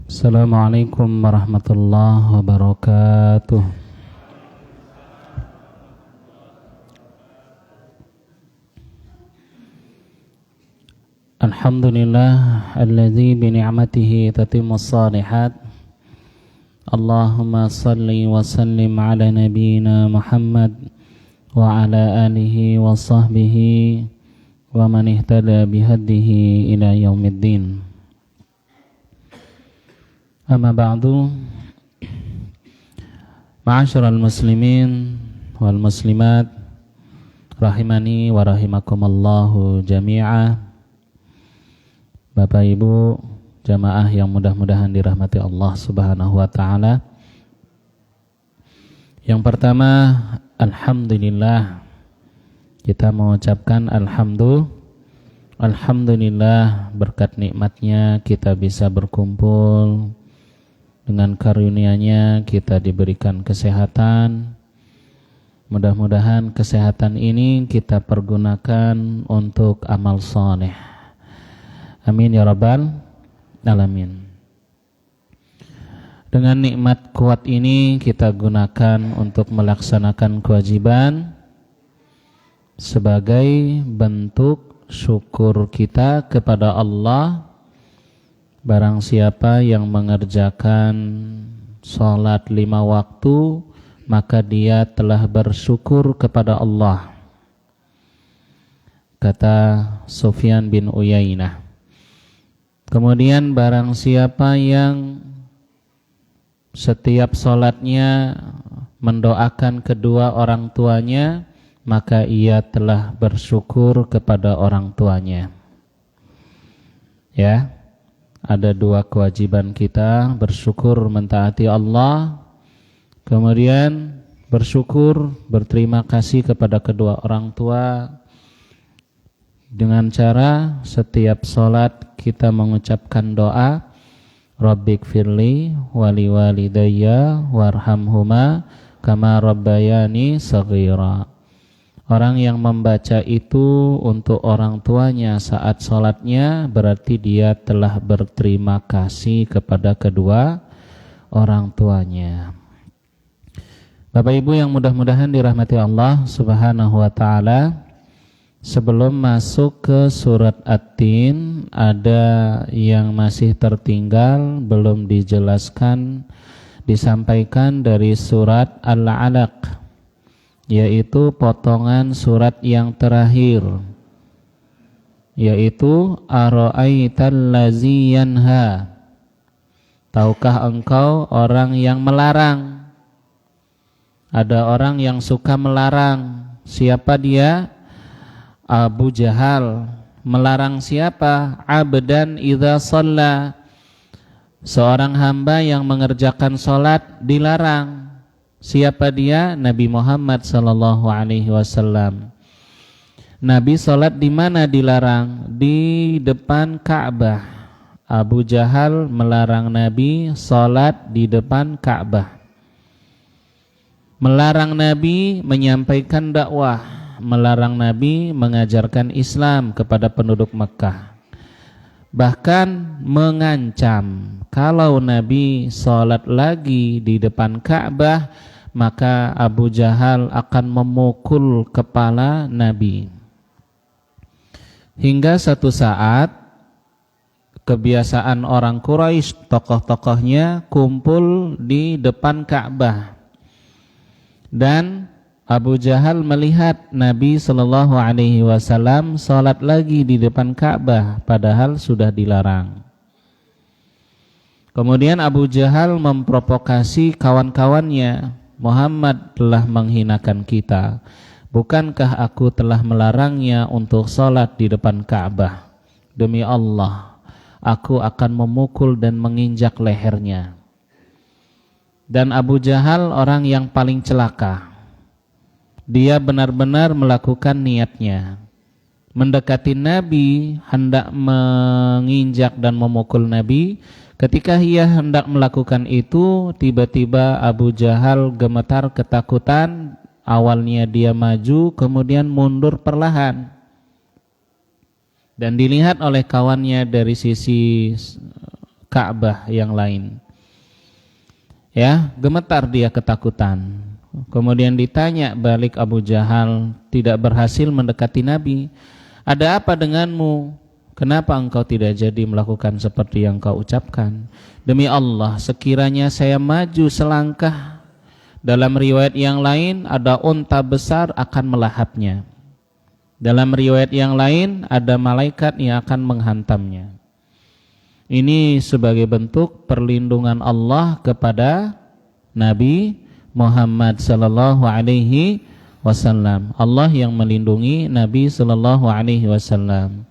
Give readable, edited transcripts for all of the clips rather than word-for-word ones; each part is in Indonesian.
Assalamualaikum warahmatullahi wabarakatuh. Alhamdulillah alladzi bi ni'matihi tatimmus shalihat. Allahumma salli wa sallim ala nabiyyina Muhammad wa ala alihi wa sahbihi wa man ihtada bihadihi ila yaumiddin. Amma ba'du, ma'asyiral muslimin wal muslimat rahimani wa rahimakumullahu jami'a. Bapak Ibu jamaah yang mudah-mudahan dirahmati Allah Subhanahu wa taala. Yang pertama, alhamdulillah. Kita mengucapkan alhamdulillah berkat nikmatnya kita bisa berkumpul. Dengan karunia-Nya kita diberikan kesehatan. Mudah-mudahan kesehatan ini kita pergunakan untuk amal saleh. Amin ya rabbal alamin. Dengan nikmat kuat ini kita gunakan untuk melaksanakan kewajiban sebagai bentuk syukur kita kepada Allah. Barang siapa yang mengerjakan sholat 5 waktu, maka dia telah bersyukur kepada Allah, kata Sufyan bin Uyainah. Kemudian barang siapa yang setiap sholatnya mendoakan kedua orang tuanya, maka ia telah bersyukur kepada orang tuanya. Ya, ada 2 kewajiban kita, bersyukur mentaati Allah, kemudian bersyukur, berterima kasih kepada kedua orang tua dengan cara setiap sholat kita mengucapkan doa, Rabbighfirli wali walidayya warhamhuma kama rabbayani shaghira. Orang yang membaca itu untuk orang tuanya saat sholatnya berarti dia telah berterima kasih kepada kedua orang tuanya. Bapak Ibu yang mudah-mudahan dirahmati Allah Subhanahu wa taala, sebelum masuk ke surat At-Tin, ada yang masih tertinggal belum dijelaskan, disampaikan dari surat Al-Alaq, yaitu potongan surat yang terakhir, yaitu ara'aital ladzi yanha. Tahukah engkau orang yang melarang? Ada orang yang suka melarang. Siapa dia? Abu Jahal. Melarang siapa? Abdan idza shalla. Seorang hamba yang mengerjakan salat dilarang. Siapa dia? Nabi Muhammad sallallahu alaihi wasallam. Nabi salat di mana dilarang? Di depan Ka'bah. Abu Jahal melarang Nabi salat di depan Ka'bah. Melarang Nabi menyampaikan dakwah, melarang Nabi mengajarkan Islam kepada penduduk Mekah. Bahkan mengancam kalau Nabi salat lagi di depan Ka'bah, maka Abu Jahal akan memukul kepala Nabi. Hingga satu saat kebiasaan orang Quraisy, tokoh-tokohnya kumpul di depan Ka'bah, dan Abu Jahal melihat Nabi Shallallahu Alaihi Wasallam salat lagi di depan Ka'bah, padahal sudah dilarang. Kemudian Abu Jahal memprovokasi kawan-kawannya, Muhammad telah menghinakan kita. Bukankah aku telah melarangnya untuk salat di depan Ka'bah? Demi Allah, aku akan memukul dan menginjak lehernya. Dan Abu Jahal orang yang paling celaka. Dia benar-benar melakukan niatnya. Mendekati Nabi, hendak menginjak dan memukul Nabi. Ketika ia hendak melakukan itu, tiba-tiba Abu Jahal gemetar ketakutan. Awalnya dia maju, kemudian mundur perlahan. Dan dilihat oleh kawannya dari sisi Ka'bah yang lain. Ya, gemetar dia ketakutan. Kemudian ditanya balik Abu Jahal, tidak berhasil mendekati Nabi. Ada apa denganmu? Kenapa engkau tidak jadi melakukan seperti yang kau ucapkan? Demi Allah, sekiranya saya maju selangkah, dalam riwayat yang lain ada unta besar akan melahapnya. Dalam riwayat yang lain ada malaikat yang akan menghantamnya. Ini sebagai bentuk perlindungan Allah kepada Nabi Muhammad sallallahu alaihi wasallam. Allah yang melindungi Nabi sallallahu alaihi wasallam.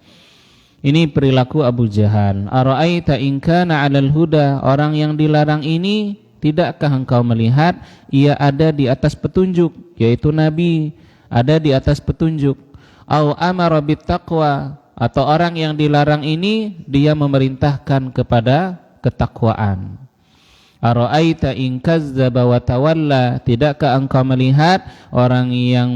Ini perilaku Abu Jahal. Ara'aita in kana 'alal huda, orang yang dilarang ini, tidakkah engkau melihat ia ada di atas petunjuk, yaitu Nabi ada di atas petunjuk. Au amara bittaqwa, atau orang yang dilarang ini dia memerintahkan kepada ketakwaan. Ara'aita in kazzaba wa tawalla, tidakkah engkau melihat orang yang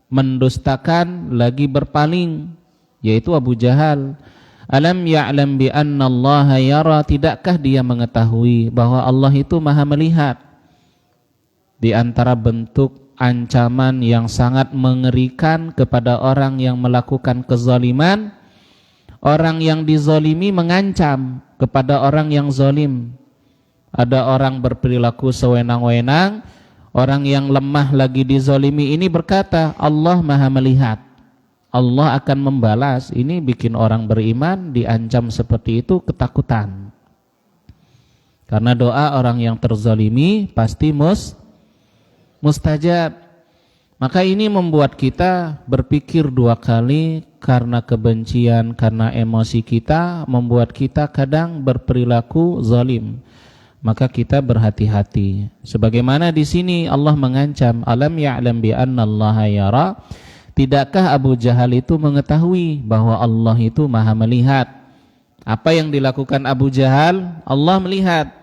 mendustakan lagi berpaling, yaitu Abu Jahal. Alam ya'lam bi anna Allah yara, tidakkah dia mengetahui bahwa Allah itu Maha melihat? Di antara bentuk ancaman yang sangat mengerikan kepada orang yang melakukan kezaliman, orang yang dizalimi mengancam kepada orang yang zalim. Ada orang berperilaku sewenang-wenang, orang yang lemah lagi dizalimi ini berkata, Allah Maha melihat, Allah akan membalas. Ini bikin orang beriman diancam seperti itu ketakutan. Karena doa orang yang terzalimi pasti mustajab. Maka ini membuat kita berpikir dua kali, karena kebencian, karena emosi kita membuat kita kadang berperilaku zalim. Maka kita berhati-hati. Sebagaimana di sini Allah mengancam, alam ya'lam bi anna Allaha yara, tidakkah Abu Jahal itu mengetahui bahwa Allah itu Maha melihat? Apa yang dilakukan Abu Jahal? Allah melihat.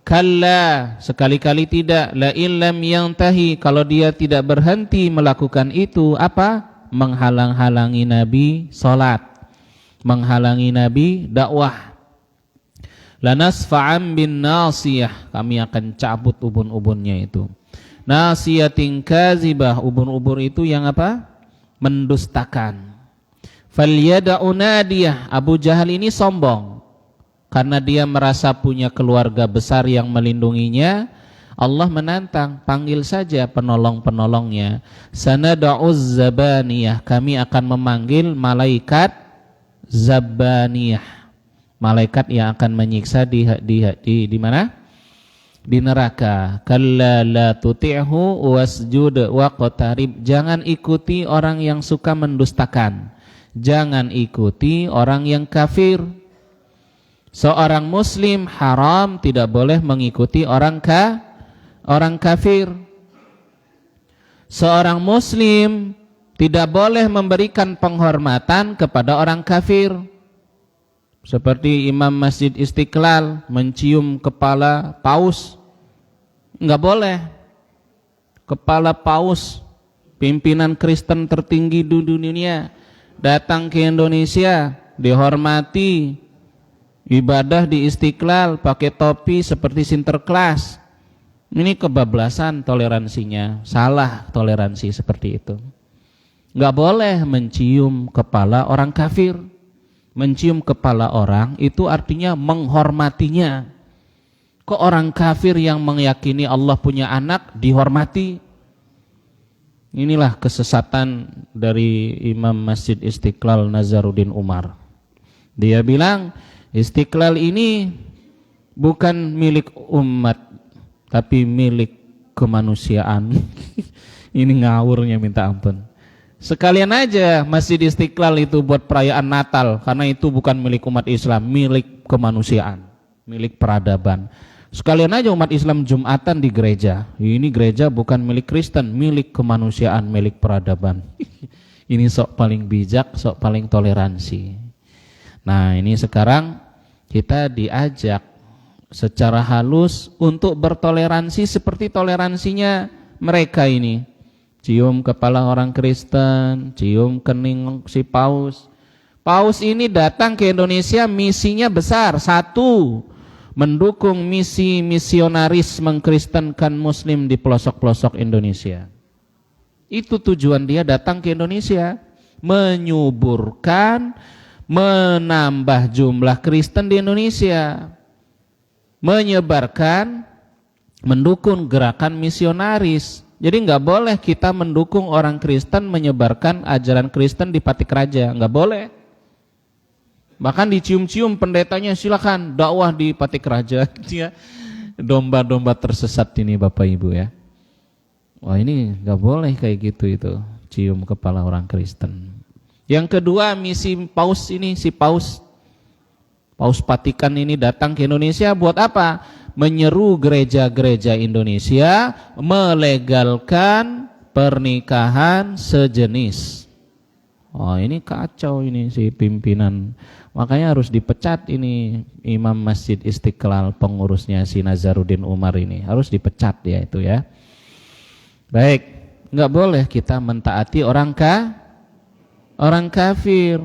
Kalla, sekali-kali tidak. La illam yantahi, kalau dia tidak berhenti melakukan itu, apa? Menghalang-halangi Nabi salat, menghalangi Nabi dakwah. Lanasfa'an bin nasiyah, kami akan cabut ubun-ubunnya itu. Nasiyatin kazibah, ubun-ubun itu yang apa? Mendustakan. Falyada'u nadiyah, Abu Jahal ini sombong karena dia merasa punya keluarga besar yang melindunginya. Allah menantang, panggil saja penolong-penolongnya. Sanada'uz zabaniyah, kami akan memanggil malaikat zabaniyah, malaikat yang akan menyiksa di mana? Di neraka. Kalla la tuti'hu wasjud waqtarib, jangan ikuti orang yang suka mendustakan, jangan ikuti orang yang kafir. Seorang muslim haram tidak boleh mengikuti orang kafir. Seorang muslim tidak boleh memberikan penghormatan kepada orang kafir. Seperti Imam Masjid Istiqlal mencium kepala paus, enggak boleh. Kepala paus, pimpinan Kristen tertinggi di dunia, datang ke Indonesia, dihormati, ibadah di Istiqlal pakai topi seperti Sinterklas. Ini kebablasan toleransinya, salah toleransi seperti itu. Enggak boleh mencium kepala orang kafir. Mencium kepala orang itu artinya menghormatinya. Kok orang kafir yang meyakini Allah punya anak dihormati? Inilah kesesatan dari Imam Masjid Istiqlal Nazaruddin Umar. Dia bilang Istiqlal ini bukan milik umat, tapi milik kemanusiaan. Ini ngawurnya minta ampun. Sekalian aja Masjid Istiqlal itu buat perayaan Natal, karena itu bukan milik umat Islam, milik kemanusiaan, milik peradaban. Sekalian aja umat Islam Jumatan di gereja, ini gereja bukan milik Kristen, milik kemanusiaan, milik peradaban. Ini sok paling bijak, sok paling toleransi. Nah, ini sekarang kita diajak secara halus untuk bertoleransi seperti toleransinya mereka ini. Cium kepala orang Kristen, cium kening si paus, Paus ini datang ke Indonesia, misinya besar. Satu, mendukung misi misionaris mengkristenkan muslim di pelosok-pelosok Indonesia. Itu tujuan dia datang ke Indonesia, menyuburkan, menambah jumlah Kristen di Indonesia, menyebarkan, mendukung gerakan misionaris. Jadi nggak boleh kita mendukung orang Kristen menyebarkan ajaran Kristen di Patik Raja, nggak boleh. Bahkan dicium-cium pendetanya, silakan dakwah di Patik Raja. Ya, domba-domba tersesat ini Bapak Ibu ya. Wah, ini nggak boleh kayak gitu itu, cium kepala orang Kristen. Yang kedua, misi Paus ini, si Paus Vatikan ini datang ke Indonesia buat apa? Menyeru gereja-gereja Indonesia melegalkan pernikahan sejenis. Oh, ini kacau ini si pimpinan. Makanya harus dipecat ini Imam Masjid Istiqlal, pengurusnya si Nazaruddin Umar ini. Harus dipecat dia itu ya. Baik, nggak boleh kita mentaati orang kafir.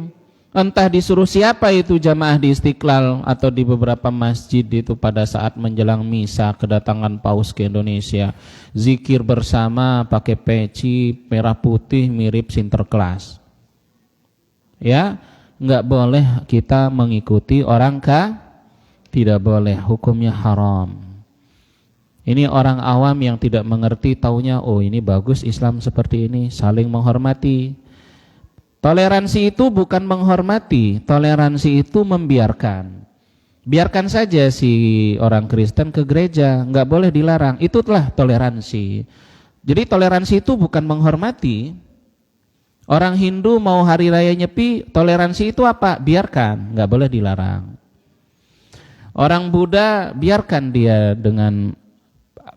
Entah disuruh siapa itu jamaah di Istiqlal atau di beberapa masjid itu pada saat menjelang misa kedatangan Paus ke Indonesia, zikir bersama pakai peci merah putih mirip Sinterklas. Ya, nggak boleh kita mengikuti orang tidak boleh, hukumnya haram. Ini orang awam yang tidak mengerti, taunya oh ini bagus Islam seperti ini, saling menghormati. Toleransi itu bukan menghormati, toleransi itu membiarkan. Biarkan saja si orang Kristen ke gereja, nggak boleh dilarang. Itulah toleransi. Jadi toleransi itu bukan menghormati. Orang Hindu mau hari raya Nyepi, toleransi itu apa? Biarkan, nggak boleh dilarang. Orang Buddha, biarkan dia dengan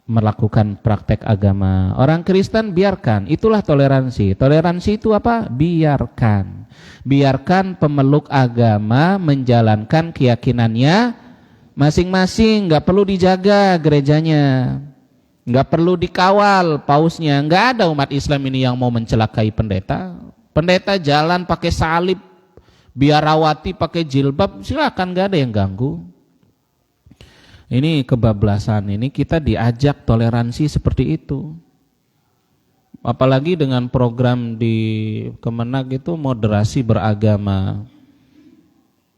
melakukan praktek agama. Orang Kristen, biarkan. Itulah toleransi. Toleransi itu apa? Biarkan. Biarkan pemeluk agama menjalankan keyakinannya masing-masing. Nggak perlu dijaga gerejanya, nggak perlu dikawal pausnya. Nggak ada umat Islam ini yang mau mencelakai pendeta. Pendeta jalan pakai salib, biarawati pakai jilbab, silakan, nggak ada yang ganggu. Ini kebablasan, ini kita diajak toleransi seperti itu. Apalagi dengan program di Kemenag itu moderasi beragama.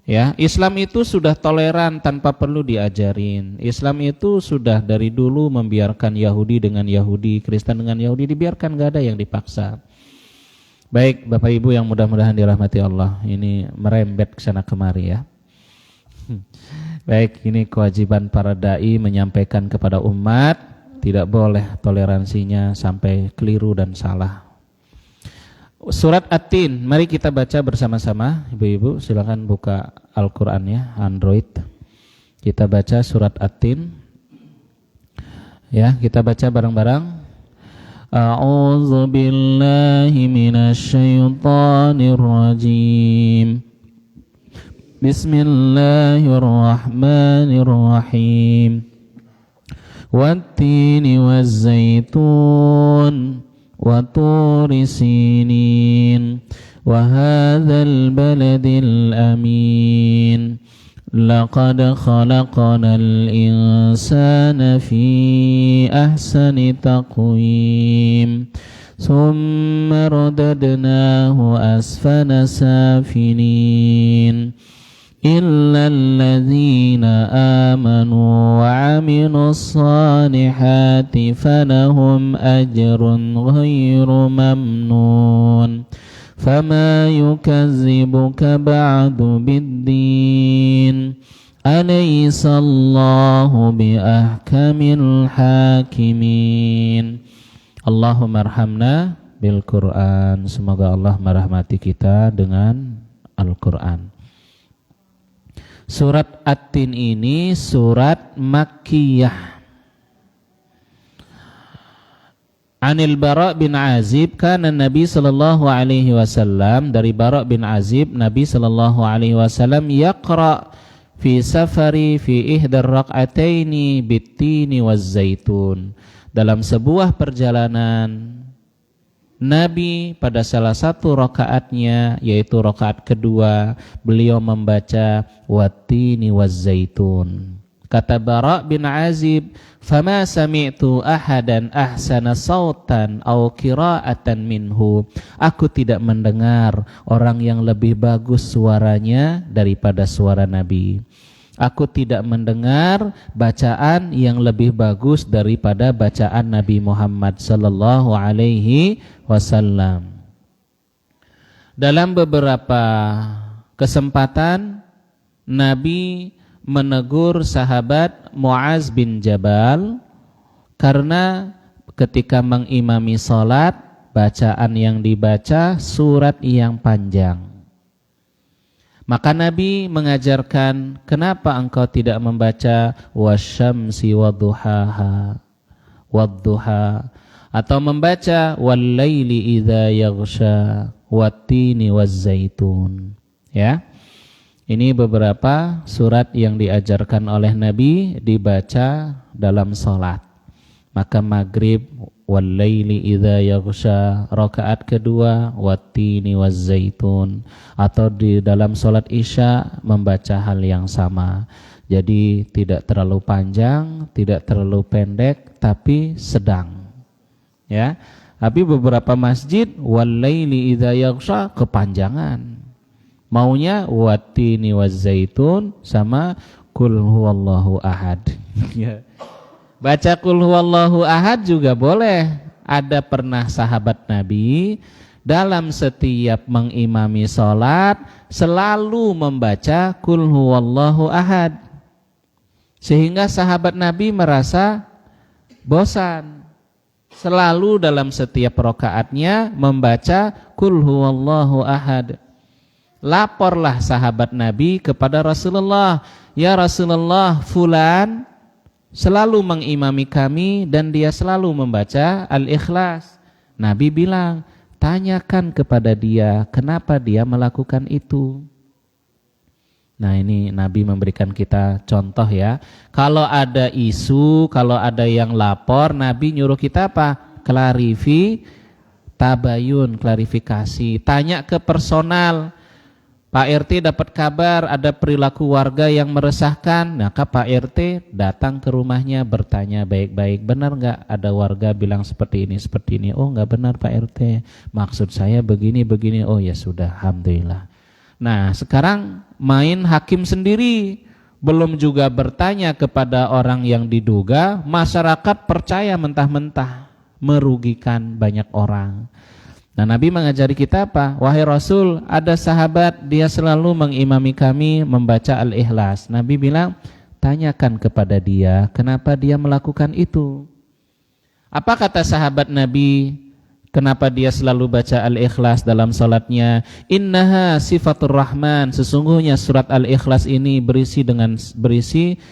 Ya, Islam itu sudah toleran tanpa perlu diajarin. Islam itu sudah dari dulu membiarkan Yahudi dengan Yahudi, Kristen dengan Yahudi, dibiarkan, nggak ada yang dipaksa. Baik, Bapak Ibu yang mudah-mudahan dirahmati Allah, ini merembet ke sana kemari ya. Baik, ini kewajiban para dai menyampaikan kepada umat, tidak boleh toleransinya sampai keliru dan salah. Surat At-Tin, mari kita baca bersama-sama. Ibu-ibu silakan buka Al-Qur'annya, Android. Kita baca surat At-Tin. Ya, kita baca bareng-bareng. A'udzu billahi minasy syaithanir rajim. Bismillahirrahmanirrahim. Wat-tini waz-zaitun wa turi sinin wa hadzal baladil amin. Laqad khalaqnal insana fi ahsani taqwim. Thumma radadnahu asfala safilin. إلا الذين آمنوا وعملوا الصالحات فلهم أجر غير ممنون فما يكذبك بعد بالدين أليس الله بأحكم الحاكمين. Allahumma arhamna bil Quran. Semoga Allah merahmati kita dengan Al-Quran. Surat At-Tin ini surat Makkiyah. Anil Bara' bin Azib, kana Nabi sallallahu alaihi wasallam, dari Bara' bin Azib, Nabi sallallahu alaihi wasallam yaqra fi safari fi ihdar raq'ataini bit-tini waz-zaitun. Dalam sebuah perjalanan Nabi pada salah satu rakaatnya, yaitu rakaat kedua, beliau membaca wattini wazzaitun. Kata Bara' bin Azib, fama sami'tu ahadan ahsana sautan aw qira'atan minhu. Aku tidak mendengar orang yang lebih bagus suaranya daripada suara Nabi. Aku tidak mendengar bacaan yang lebih bagus daripada bacaan Nabi Muhammad sallallahu alaihi wasallam. Dalam beberapa kesempatan Nabi menegur sahabat Muaz bin Jabal karena ketika mengimami salat, bacaan yang dibaca surat yang panjang. Maka Nabi mengajarkan, kenapa engkau tidak membaca wasyamsi wadduhaha wadduha, atau membaca wallaili idza yaghsha wattini wazzaitun. Ya. Ini beberapa surat yang diajarkan oleh Nabi dibaca dalam salat. Maka maghrib wallaili idza yaghsha, rakaat kedua wattini wazzaitun, atau di dalam salat Isya membaca hal yang sama. Jadi tidak terlalu panjang, tidak terlalu pendek, tapi sedang. Ya. Tapi beberapa masjid wallaili idza yaghsha kepanjangan. Maunya wattini wazzaitun sama kul huwallahu ahad. Ya. Baca kul huwallahu ahad juga boleh. Ada pernah sahabat Nabi dalam setiap mengimami salat selalu membaca kul huwallahu ahad, sehingga sahabat Nabi merasa bosan. Selalu dalam setiap rakaatnya membaca kul huwallahu ahad. Laporlah sahabat Nabi kepada Rasulullah, ya Rasulullah, fulan selalu mengimami kami dan dia selalu membaca Al-Ikhlas. Nabi bilang, tanyakan kepada dia kenapa dia melakukan itu. Nah, ini Nabi memberikan kita contoh ya. Kalau ada isu, kalau ada yang lapor, Nabi nyuruh kita apa? Tabayun, klarifikasi. Tanya ke personal. Pak RT dapat kabar ada perilaku warga yang meresahkan, maka Pak RT datang ke rumahnya bertanya baik-baik, benar nggak ada warga bilang seperti ini? Oh nggak benar Pak RT, maksud saya begini, oh ya sudah, alhamdulillah. Nah sekarang main hakim sendiri, belum juga bertanya kepada orang yang diduga, masyarakat percaya mentah-mentah, merugikan banyak orang. Nah Nabi mengajari kita apa? Wahai Rasul, ada sahabat dia selalu mengimami kami membaca Al-Ikhlas. Nabi bilang, tanyakan kepada dia kenapa dia melakukan itu. Apa kata sahabat Nabi? Kenapa dia selalu baca Al-Ikhlas dalam salatnya? Innaha sifatur Rahman, sesungguhnya surat Al-Ikhlas ini berisi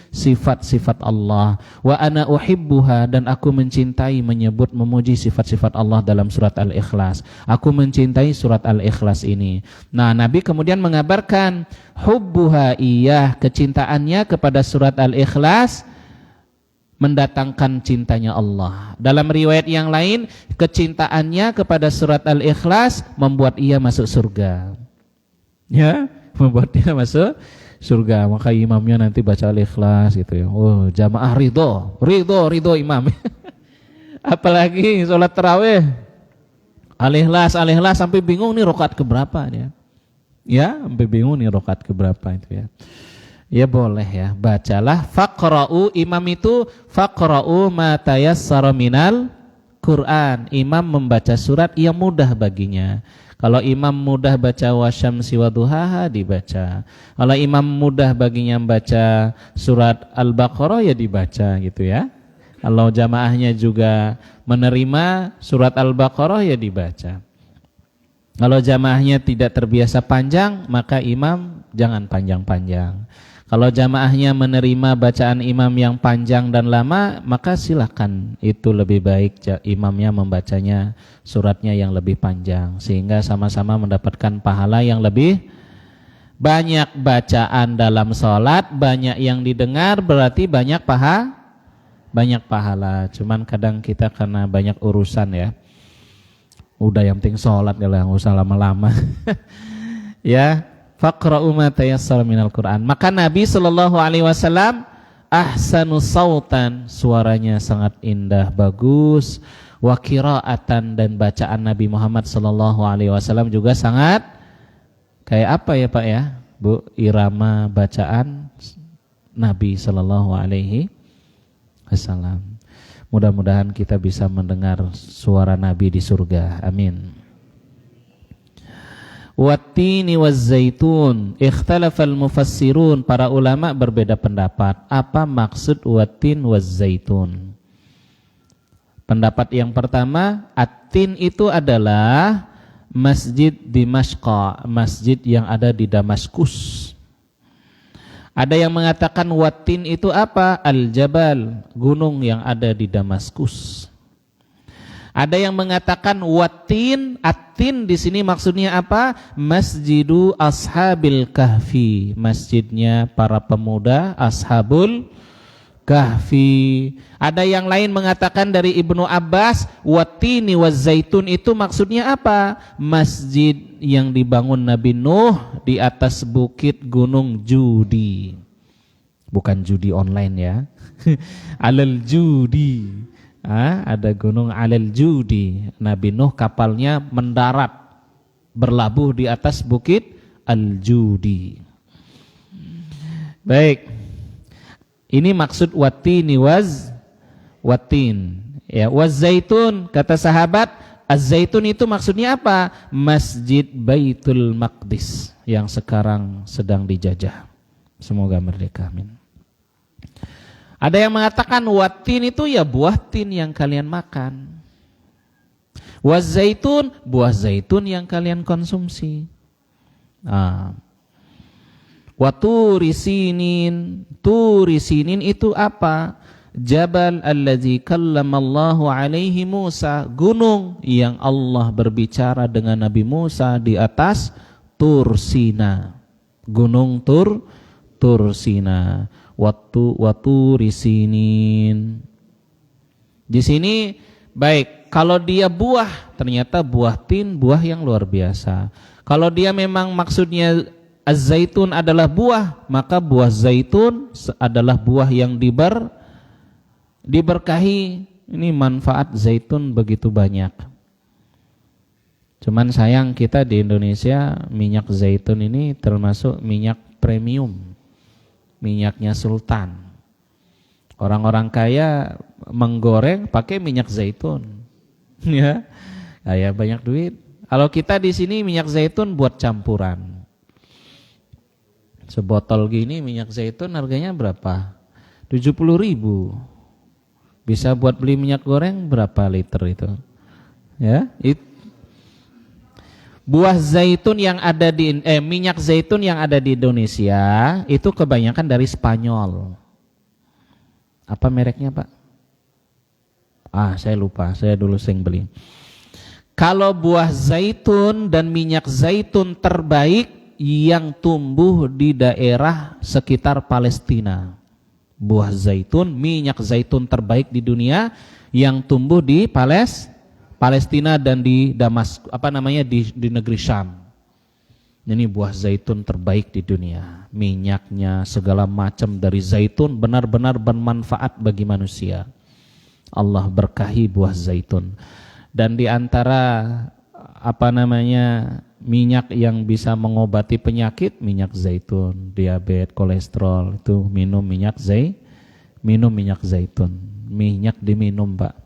sifat-sifat Allah. Wa ana uhibbuha, dan aku mencintai menyebut memuji sifat-sifat Allah dalam surat Al-Ikhlas. Aku mencintai surat Al-Ikhlas ini. Nah, Nabi kemudian mengabarkan hubbuha iyah, kecintaannya kepada surat Al-Ikhlas mendatangkan cintanya Allah. Dalam riwayat yang lain, kecintaannya kepada surat Al-Ikhlas membuat ia masuk surga. Ya, membuat dia masuk surga. Maka imamnya nanti baca Al-Ikhlas gitu ya. Oh, jamaah ridho imam. Apalagi sholat tarawih Al-Ikhlas sampai bingung nih rakaat keberapa dia. Ya, sampai bingung nih rakaat keberapa itu ya. Ya boleh ya, bacalah faqra'u, imam itu faqra'u ma tayassara minal Quran. Imam membaca surat yang mudah baginya. Kalau imam mudah baca wasyamsi wadduhaha dibaca. Kalau imam mudah baginya membaca surat Al-Baqarah ya dibaca gitu ya. Kalau jamaahnya juga menerima surat Al-Baqarah ya dibaca. Kalau jamaahnya tidak terbiasa panjang, maka imam jangan panjang-panjang. Kalau jamaahnya menerima bacaan imam yang panjang dan lama, maka silakan, itu lebih baik imamnya membacanya suratnya yang lebih panjang, sehingga sama-sama mendapatkan pahala yang lebih banyak. Bacaan dalam sholat banyak yang didengar berarti banyak pahala. Cuman kadang kita karena banyak urusan ya, Udah yang penting sholat ya lah, nggak usah lama-lama. Ya, faqra'u ma tayassara minal Qur'an. Maka Nabi sallallahu alaihi wasallam ahsanu sautan, suaranya sangat indah, bagus. Wa qira'atan, dan bacaan Nabi Muhammad sallallahu alaihi wasallam juga sangat kayak apa ya Pak ya? Bu, irama bacaan Nabi sallallahu alaihi wasallam. Mudah-mudahan kita bisa mendengar suara Nabi di surga. Amin. Wattini wazzaitun, ikhtalafal mufassirun, para ulama berbeda pendapat. Apa maksud wattin wazzaitun? Pendapat yang pertama, at-tin itu adalah Masjid Dimashq, masjid yang ada di Damaskus. Ada yang mengatakan wattin itu apa? Al-Jabal, gunung yang ada di Damaskus. Ada yang mengatakan wattin, at-tin di sini maksudnya apa? Masjidu Ashabil Kahfi, masjidnya para pemuda Ashabul Kahfi. Ada yang lain mengatakan dari Ibnu Abbas, wattini wazzaitun itu maksudnya apa? Masjid yang dibangun Nabi Nuh di atas bukit Gunung Judi. Bukan judi online ya. Alal Judi. Ada gunung Alal Judi. Nabi Nuh kapalnya mendarat berlabuh di atas bukit Al-Judi. Baik. Ini maksud wattini wattin. Ya, wazzaitun kata sahabat, az-zaitun itu maksudnya apa? Masjid Baitul Maqdis yang sekarang sedang dijajah. Semoga merdeka, amin. Ada yang mengatakan wattin itu ya buah tin yang kalian makan. Wazzaitun, buah zaitun yang kalian konsumsi. Waturi sinin, turi sinin itu apa? Jabal allazi kallamallahu alaihi Musa, gunung yang Allah berbicara dengan Nabi Musa di atas Tur Sina. Gunung Tur Sina. Waturi sinin. Di sini baik, kalau dia buah, ternyata buah tin, buah yang luar biasa. Kalau dia memang maksudnya az-zaitun adalah buah, maka buah zaitun adalah buah yang diberkahi. Ini manfaat zaitun begitu banyak. Cuman sayang kita di Indonesia minyak zaitun ini termasuk minyak premium, minyaknya sultan. Orang-orang kaya menggoreng pakai minyak zaitun, ya, kaya banyak duit. Kalau kita di sini minyak zaitun buat campuran. Sebotol gini minyak zaitun harganya berapa? 70.000. Bisa buat beli minyak goreng berapa liter itu? Ya, buah zaitun yang ada di minyak zaitun yang ada di Indonesia itu kebanyakan dari Spanyol. Apa mereknya, Pak? Saya lupa. Saya dulu sering beli. Kalau buah zaitun dan minyak zaitun terbaik yang tumbuh di daerah sekitar Palestina. Buah zaitun, minyak zaitun terbaik di dunia yang tumbuh di Palestina dan di Damaskus, di negeri Syam. Ini buah zaitun terbaik di dunia. Minyaknya segala macam dari zaitun benar-benar bermanfaat bagi manusia. Allah berkahi buah zaitun. Dan di antara minyak yang bisa mengobati penyakit, minyak zaitun, diabetes, kolesterol, itu minum minyak zaitun. Minyak diminum, Pak.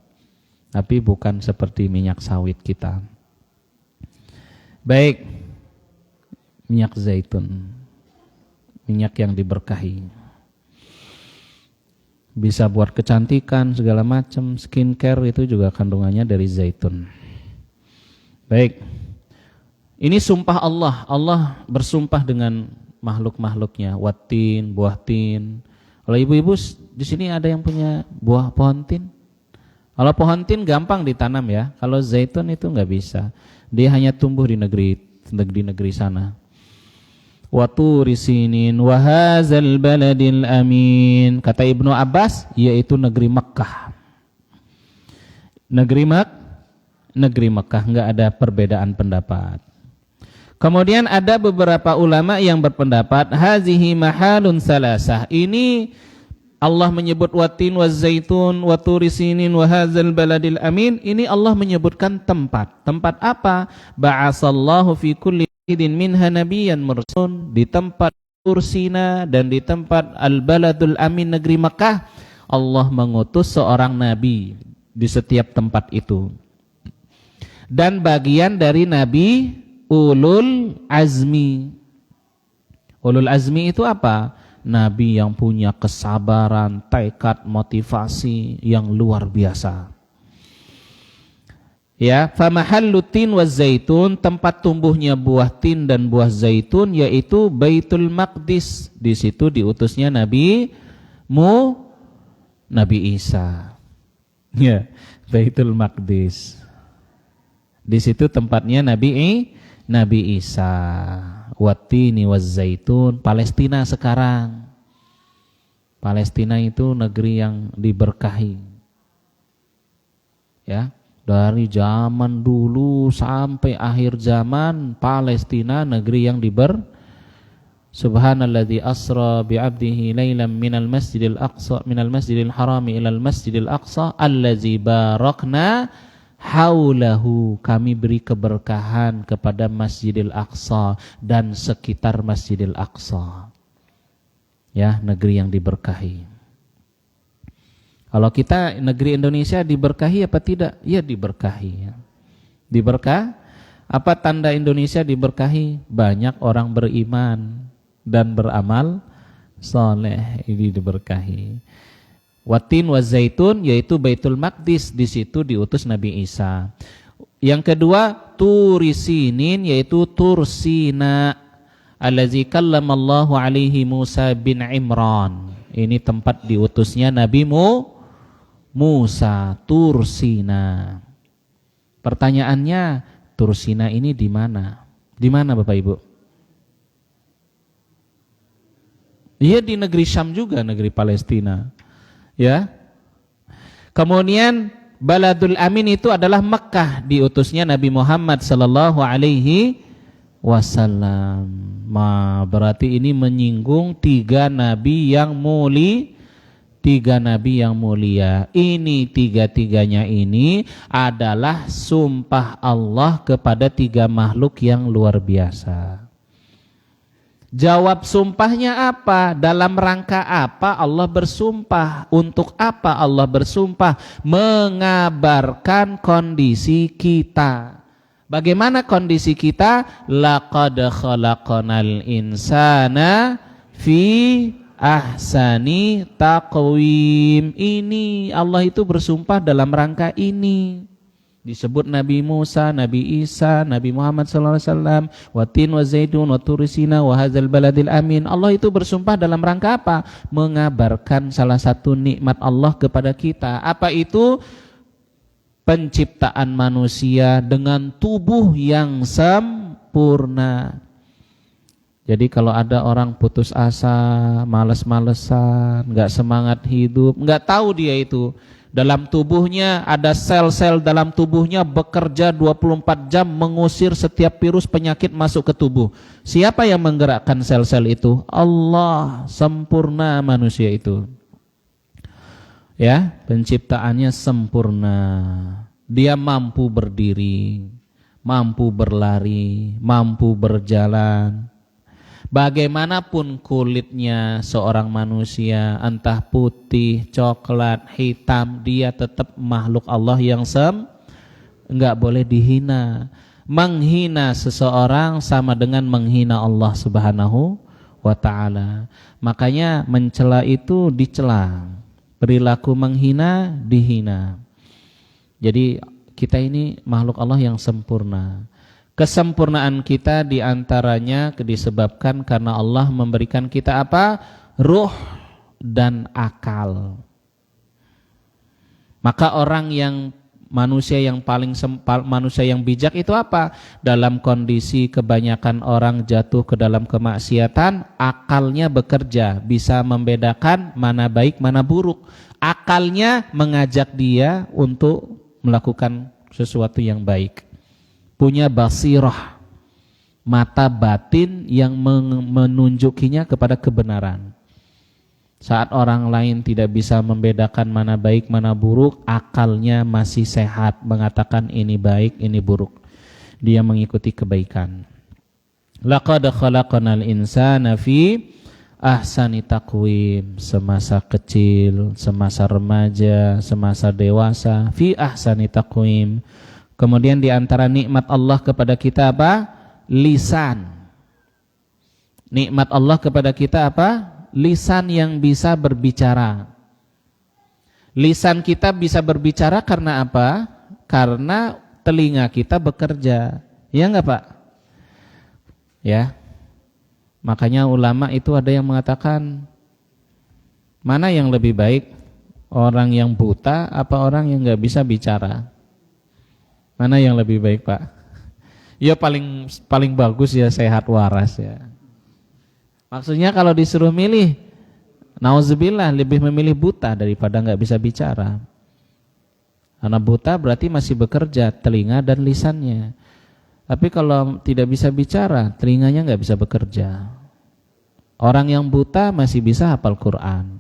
Tapi bukan seperti minyak sawit kita. Baik, minyak zaitun, minyak yang diberkahi. Bisa buat kecantikan segala macam, skincare itu juga kandungannya dari zaitun. Baik. Ini sumpah Allah. Allah bersumpah dengan makhluk-makhluknya. Wattin, buah tin. Kalau ibu-ibu di sini ada yang punya buah pohon tin? Kalau pohon tin gampang ditanam ya. Kalau zaitun itu nggak bisa. Dia hanya tumbuh di negeri sana. Waturi sinin wa hadzal baladil amin. Kata Ibnu Abbas, yaitu negeri Makkah. negeri Mekah, nggak ada perbedaan pendapat. Kemudian ada beberapa ulama yang berpendapat hazihi mahalun salasah. Ini Allah menyebut watin wazaitun wa turi sinin wa hadzal baladil amin. Ini Allah menyebutkan tempat. Tempat apa? Ba'asallahu fi kulli idin minha nabiyyan mursalun. Di tempat Tursina dan di tempat al-baladul amin negeri Mekah, Allah mengutus seorang nabi di setiap tempat itu. Dan bagian dari nabi ulul azmi. Ulul azmi itu apa? Nabi yang punya kesabaran, tekad, motivasi yang luar biasa. Ya, famahallu tin wa zaitun, tempat tumbuhnya buah tin dan buah zaitun yaitu Baitul Maqdis. Di situ diutusnya Nabi Isa. Ya, Baitul Maqdis. Di situ tempatnya Nabi Isa. Wattini wazzaitun, Palestina sekarang. Palestina itu negeri yang diberkahi. Ya, dari zaman dulu sampai akhir zaman Palestina negeri yang Subhanalladzi asra bi'abdihi lailan minal masjidil aqsa minal masjidil harami ilal masjidil aqsa allazi barakna haulahu, kami beri keberkahan kepada Masjidil Aqsa dan sekitar Masjidil Aqsa. Ya, negeri yang diberkahi. Kalau kita negeri Indonesia diberkahi apa tidak? Ya, diberkahi. Diberkah? Apa tanda Indonesia diberkahi? Banyak orang beriman dan beramal soleh, ini diberkahi. Watin wa zaitun yaitu Baitul Maqdis, di situ diutus Nabi Isa. Yang kedua Turisinin yaitu Tursina allazi kallamallahu alaihi Musa bin Imran. Ini tempat diutusnya Nabi Musa, Tursina. Pertanyaannya, Tursina ini di mana? Di mana Bapak Ibu? Iya, di negeri Syam juga, negeri Palestina. Ya. Kemudian Baladul Amin itu adalah Mekah, diutusnya Nabi Muhammad sallallahu alaihi wasallam. Berarti ini menyinggung tiga nabi yang mulia. Ini tiga-tiganya ini adalah sumpah Allah kepada tiga makhluk yang luar biasa. Jawab sumpahnya apa? Dalam rangka apa Allah bersumpah? Untuk apa Allah bersumpah? Mengabarkan kondisi kita. Bagaimana kondisi kita? Laqad khalaqnal insana fi ahsani taqwim. Ini Allah itu bersumpah dalam rangka ini. Disebut Nabi Musa, Nabi Isa, Nabi Muhammad SAW, watin wa zaitun wa turisina wa hadzal baladil amin. Allah itu bersumpah dalam rangka apa? Mengabarkan salah satu nikmat Allah kepada kita. Apa itu? Penciptaan manusia dengan tubuh yang sempurna. Jadi kalau ada orang putus asa, males-malesan, gak semangat hidup, gak tahu dia itu dalam tubuhnya ada sel-sel dalam tubuhnya bekerja 24 jam mengusir setiap virus penyakit masuk ke tubuh. Siapa yang menggerakkan sel-sel itu? Allah. Sempurna manusia itu. Ya, penciptaannya sempurna. Dia mampu berdiri, mampu berlari, mampu berjalan. Bagaimanapun kulitnya seorang manusia, entah putih, coklat, hitam, dia tetap makhluk Allah yang enggak boleh dihina. Menghina seseorang sama dengan menghina Allah Subhanahu wa ta'ala. Makanya mencela itu dicela, perilaku menghina dihina. Jadi kita ini makhluk Allah yang sempurna. Kesempurnaan kita diantaranya disebabkan karena Allah memberikan kita apa? Ruh dan akal. Maka orang yang manusia yang manusia yang bijak itu apa? Dalam kondisi kebanyakan orang jatuh ke dalam kemaksiatan, akalnya bekerja, bisa membedakan mana baik mana buruk. Akalnya mengajak dia untuk melakukan sesuatu yang baik. Punya basirah, mata batin yang menunjukinya kepada kebenaran. Saat orang lain tidak bisa membedakan mana baik mana buruk, akalnya masih sehat mengatakan ini baik, ini buruk. Dia mengikuti kebaikan. Laqad khalaqnal insana fi ahsani taqwim. Semasa kecil, semasa remaja, semasa dewasa, fi ahsani taqwim. Kemudian di antara nikmat Allah kepada kita apa? Lisan. Nikmat Allah kepada kita apa? Lisan yang bisa berbicara. Lisan kita bisa berbicara karena apa? Karena telinga kita bekerja. Ya enggak, Pak? Ya. Makanya ulama itu ada yang mengatakan, mana yang lebih baik? Orang yang buta apa orang yang enggak bisa bicara? Mana yang lebih baik, Pak? Ya paling bagus ya sehat waras ya. Maksudnya kalau disuruh milih, nauzubillah, lebih memilih buta daripada nggak bisa bicara. Karena buta berarti masih bekerja telinga dan lisannya. Tapi kalau tidak bisa bicara, telinganya nggak bisa bekerja. Orang yang buta masih bisa hafal Quran.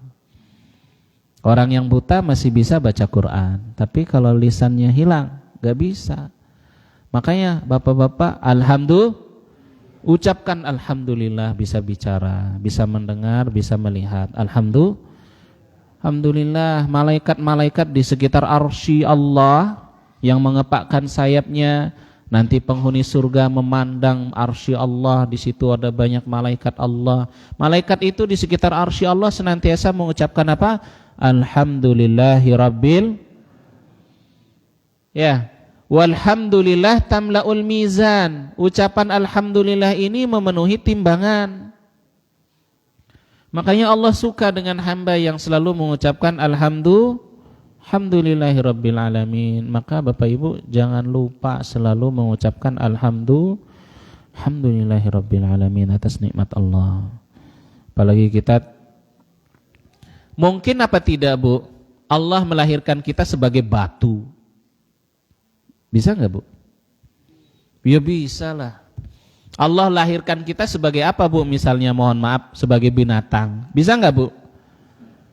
Orang yang buta masih bisa baca Quran. Tapi kalau lisannya hilang, nggak bisa. Makanya bapak-bapak, ucapkan alhamdulillah bisa bicara, bisa mendengar, bisa melihat. Alhamdulillah, malaikat-malaikat di sekitar arsy Allah yang mengepakkan sayapnya, nanti penghuni surga memandang arsy Allah, di situ ada banyak malaikat Allah. Malaikat itu di sekitar arsy Allah senantiasa mengucapkan apa? Alhamdulillahirabbil walhamdulillah tamla'ul mizan. Ucapan alhamdulillah ini memenuhi timbangan. Makanya Allah suka dengan hamba yang selalu mengucapkan alhamdulillahirabbil alamin. Maka Bapak Ibu jangan lupa selalu mengucapkan alhamdulillahirabbil alamin atas nikmat Allah. Apalagi kita mungkin apa tidak, Bu? Allah melahirkan kita sebagai batu. Bisa enggak, Bu? Ya bisa lah. Allah lahirkan kita sebagai apa, Bu? Misalnya mohon maaf, sebagai binatang. Bisa enggak, Bu?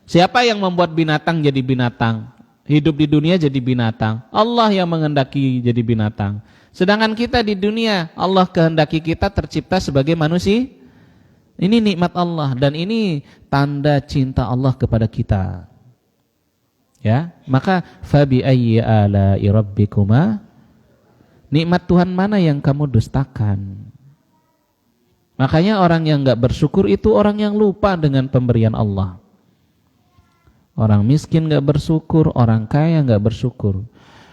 Siapa yang membuat binatang jadi binatang? Hidup di dunia jadi binatang. Allah yang menghendaki jadi binatang. Sedangkan kita di dunia, Allah kehendaki kita tercipta sebagai manusia. Ini nikmat Allah dan ini tanda cinta Allah kepada kita. Ya, maka fabi ayyi ala'i rabbikuma, nikmat Tuhan mana yang kamu dustakan? Makanya orang yang enggak bersyukur itu orang yang lupa dengan pemberian Allah. Orang miskin enggak bersyukur, orang kaya enggak bersyukur.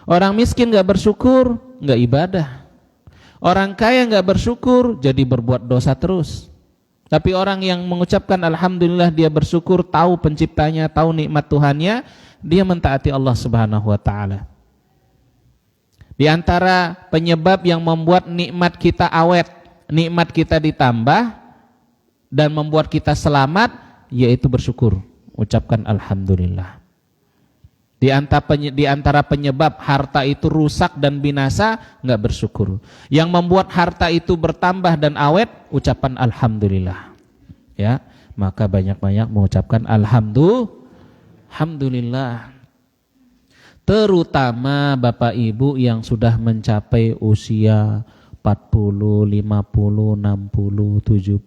Orang miskin enggak bersyukur, enggak ibadah. Orang kaya enggak bersyukur, jadi berbuat dosa terus. Tapi orang yang mengucapkan alhamdulillah, dia bersyukur, tahu penciptanya, tahu nikmat Tuhannya, dia mentaati Allah Subhanahu wa taala. Di antara penyebab yang membuat nikmat kita awet, nikmat kita ditambah dan membuat kita selamat, yaitu bersyukur, ucapkan alhamdulillah. Di antara penyebab harta itu rusak dan binasa, enggak bersyukur. Yang membuat harta itu bertambah dan awet, ucapan alhamdulillah. Ya, maka banyak-banyak mengucapkan alhamdulillah. Terutama Bapak Ibu yang sudah mencapai usia 40, 50, 60, 70.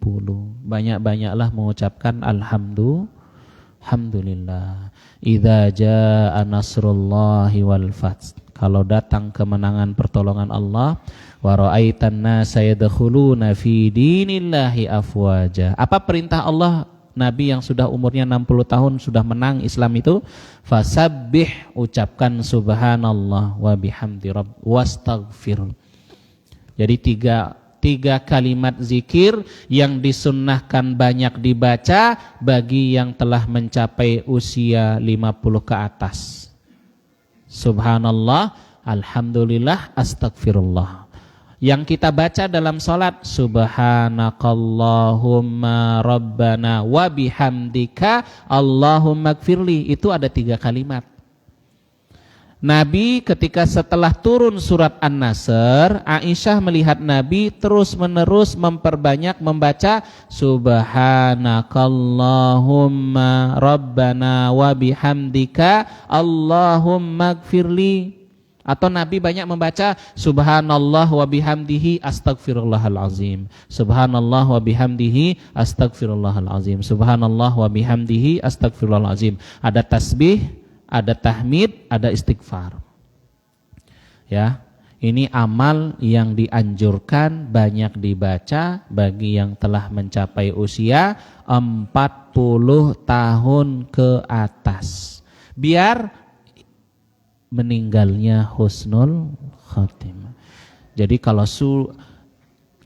Banyak-banyaklah mengucapkan alhamdulillah. Idza jaa nasrullahi wal fath. Kalau datang kemenangan pertolongan Allah, wa ra'aitan nasa yadkhuluna fi dinillahi afwaja. Apa perintah Allah? Nabi yang sudah umurnya 60 tahun sudah menang Islam itu, fasabbih, ucapkan subhanallah wa bihamdi rabb wastaghfir. Jadi tiga kalimat zikir yang disunnahkan banyak dibaca bagi yang telah mencapai usia 50 ke atas. Subhanallah, alhamdulillah, astagfirullah. Yang kita baca dalam salat, subhanakallahumma rabbana wa bihamdika allahumma gfirli, itu ada 3 kalimat. Nabi ketika setelah turun surat An-Nasr, Aisyah melihat Nabi terus-menerus memperbanyak membaca Subhanakallahumma rabbana wa bihamdika Allahumma gfirli. Atau Nabi banyak membaca Subhanallah wa bihamdihi astagfirullahal azim. Subhanallah wa bihamdihi astagfirullahal azim. Subhanallah wa bihamdihi astagfirullahal azim. Ada tasbih, ada tahmid, ada istighfar. Ya, ini amal yang dianjurkan banyak dibaca bagi yang telah mencapai usia 40 tahun ke atas. Biar meninggalnya husnul khotimah. Jadi kalau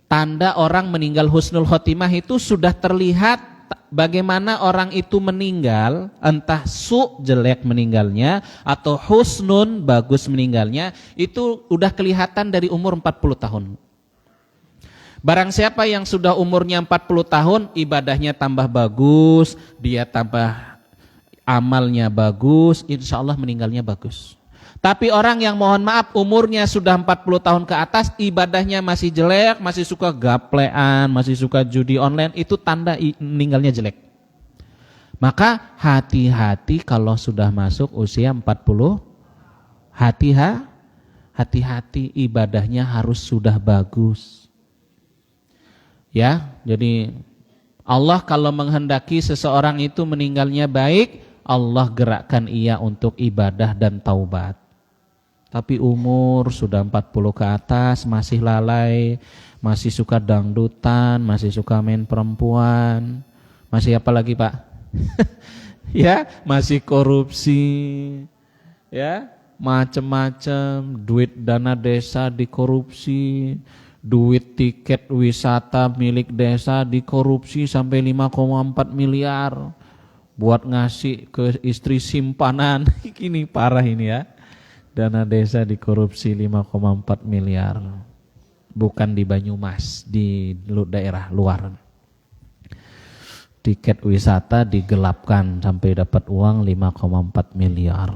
tanda orang meninggal husnul khotimah itu sudah terlihat bagaimana orang itu meninggal, entah jelek meninggalnya atau husnun bagus meninggalnya, itu udah kelihatan dari umur 40 tahun. Barang siapa yang sudah umurnya 40 tahun, ibadahnya tambah bagus, dia tambah amalnya bagus, insya Allah meninggalnya bagus. Tapi orang yang mohon maaf umurnya sudah 40 tahun ke atas, ibadahnya masih jelek, masih suka gaplean, masih suka judi online, itu tanda meninggalnya jelek. Maka hati-hati kalau sudah masuk usia 40, hati-hati ibadahnya harus sudah bagus. Ya, jadi Allah kalau menghendaki seseorang itu meninggalnya baik, Allah gerakkan ia untuk ibadah dan taubat. Tapi umur sudah 40 ke atas masih lalai, masih suka dangdutan, masih suka main perempuan, masih apa lagi Pak? Ya, masih korupsi, ya, macam-macam, duit dana desa dikorupsi, duit tiket wisata milik desa dikorupsi sampai 5,4 miliar buat ngasih ke istri simpanan. Ini parah ini ya. Dana desa dikorupsi 5,4 miliar. Bukan di Banyumas, di daerah luar. Tiket wisata digelapkan sampai dapat uang 5,4 miliar.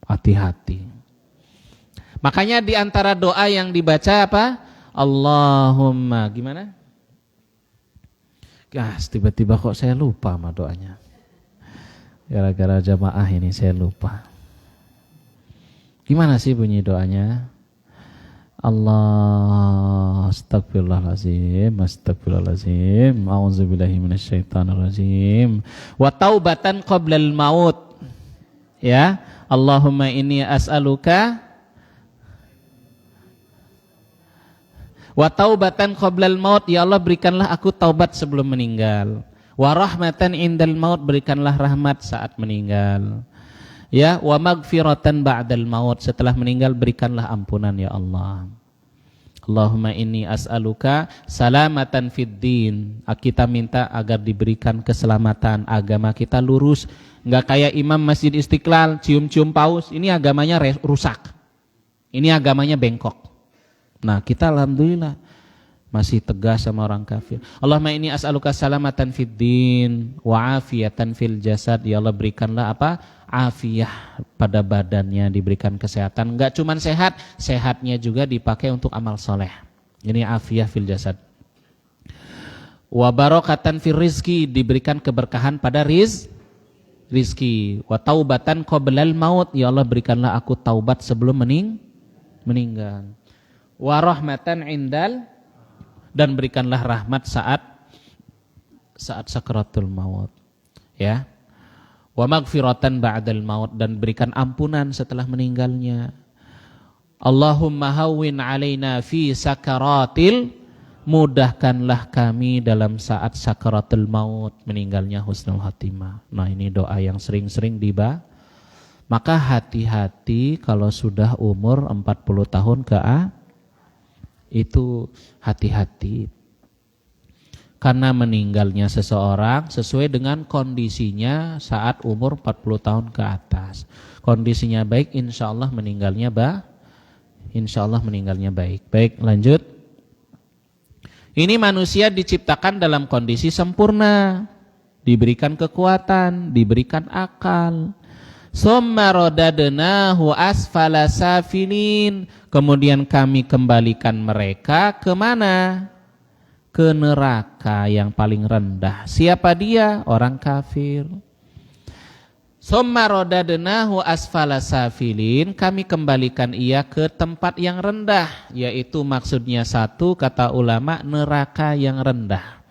Hati-hati. Makanya di antara doa yang dibaca apa? Allahumma, gimana? Tiba-tiba kok saya lupa sama doanya. Gara-gara jamaah ini saya lupa. Gimana sih bunyi doanya? Allah astagfirullahalazim, astagfirullahalazim, a'udzubillahi minasyaitonirrajim. Wa taubatan qoblal maut. Ya, Allahumma inni as'aluka wa taubatan qoblal maut, ya Allah berikanlah aku taubat sebelum meninggal. Wa rahmatan indal maut, berikanlah rahmat saat meninggal. Ya, wa magfiratan ba'dal maut, setelah meninggal berikanlah ampunan ya Allah. Allahumma inni as'aluka salamatan fid din. Kita minta agar diberikan keselamatan, agama kita lurus, enggak kayak imam Masjid Istiqlal cium-cium paus, ini agamanya rusak. Ini agamanya bengkok. Nah, kita alhamdulillah masih tegas sama orang kafir. Allahumma inni as'aluka salamatan fid din wa afiatan fil jasad. Ya Allah berikanlah apa? Afiyah pada badannya, diberikan kesehatan. Enggak cuman sehat, sehatnya juga dipakai untuk amal soleh. Ini afiyah fil jasad. Wa barakatan fil rizki, diberikan keberkahan pada rizki. Wa taubatan qoblal maut, ya Allah berikanlah aku taubat sebelum meninggal. Wa rahmatan indal, dan berikanlah rahmat saat sakaratul maut. Ya. Wa magfiratan ba'dal maut, dan berikan ampunan setelah meninggalnya. Allahumma hawwin alaina fi sakaratil, mudahkanlah kami dalam saat sakaratul maut, meninggalnya husnul khatimah. Nah, ini doa yang sering-sering Maka hati-hati kalau sudah umur 40 tahun ke itu hati-hati. Karena meninggalnya seseorang sesuai dengan kondisinya saat umur 40 tahun ke atas. Kondisinya baik, insya Allah meninggalnya baik. Baik, lanjut. Ini manusia diciptakan dalam kondisi sempurna, diberikan kekuatan, diberikan akal. Summa radadnahu asfala safilin. Kemudian kami kembalikan mereka ke mana? Ke neraka yang paling rendah. Siapa dia? Orang kafir. Summa radadnahu asfala safilin. Kami kembalikan ia ke tempat yang rendah. Yaitu maksudnya satu, kata ulama, neraka yang rendah.